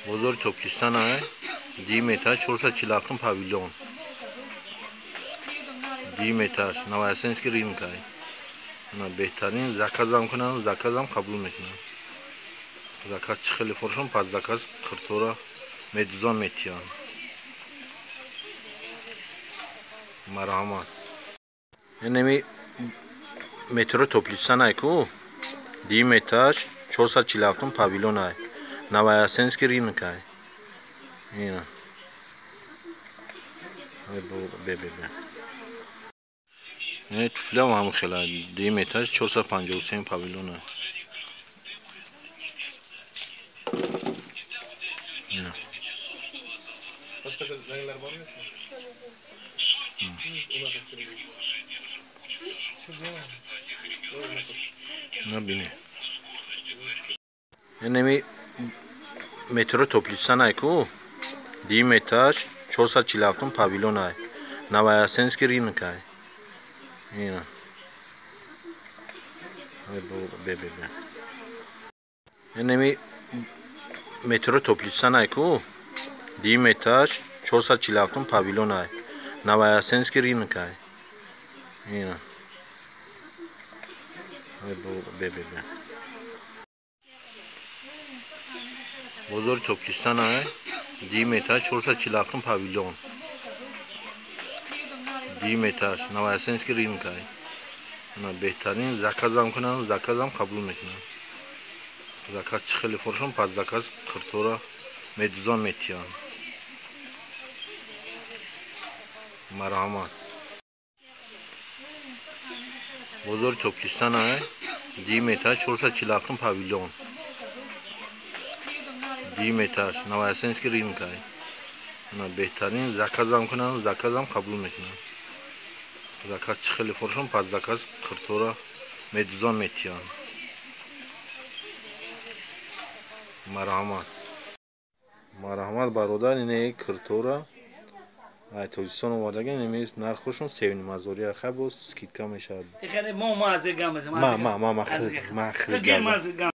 بزرگ توپکستان های 10 متر 447 پاویلیون 10 متر نواسنسکی رینک های اونا بهترین заказам کنن заказам قبول میکنن заказ чихели фуршон пас заказ кыртора медузон метиян марҳамат инеми метро топличсан айку 10 метр 447 павилон ай новоясенский рынок ай ина ин туфлям ҳам хела 10 метр 457 павилон ай инеми метро топличсан айку 10 метр 447 павилон ай новоясенский рынок ай ина инеми метро топличсан айку 10 метр 447 павилон ай новоясенский рынок ай ина بزرگ توپکستان های 10 متر 447 پاویلیون 10 متر نواسنسکی رینک های اونا بهترین заказам کنن заказам قبول میکنن заказ чихели фуршон пас заказ кыртора медузон метиян марҳамат بزرگ توپکستان های 10 متر 447 پاویلیون 10 метр новоясенский рынок ай اونا بهترین заказам کنن заказам قبول میکنن заказ чихели фуршон пас заказ кыртора медузон метиян марҳамат бародар ине кыртора ай тоҷикистон омадаген ин нархошон севни мазория хабо скидка мешавад ма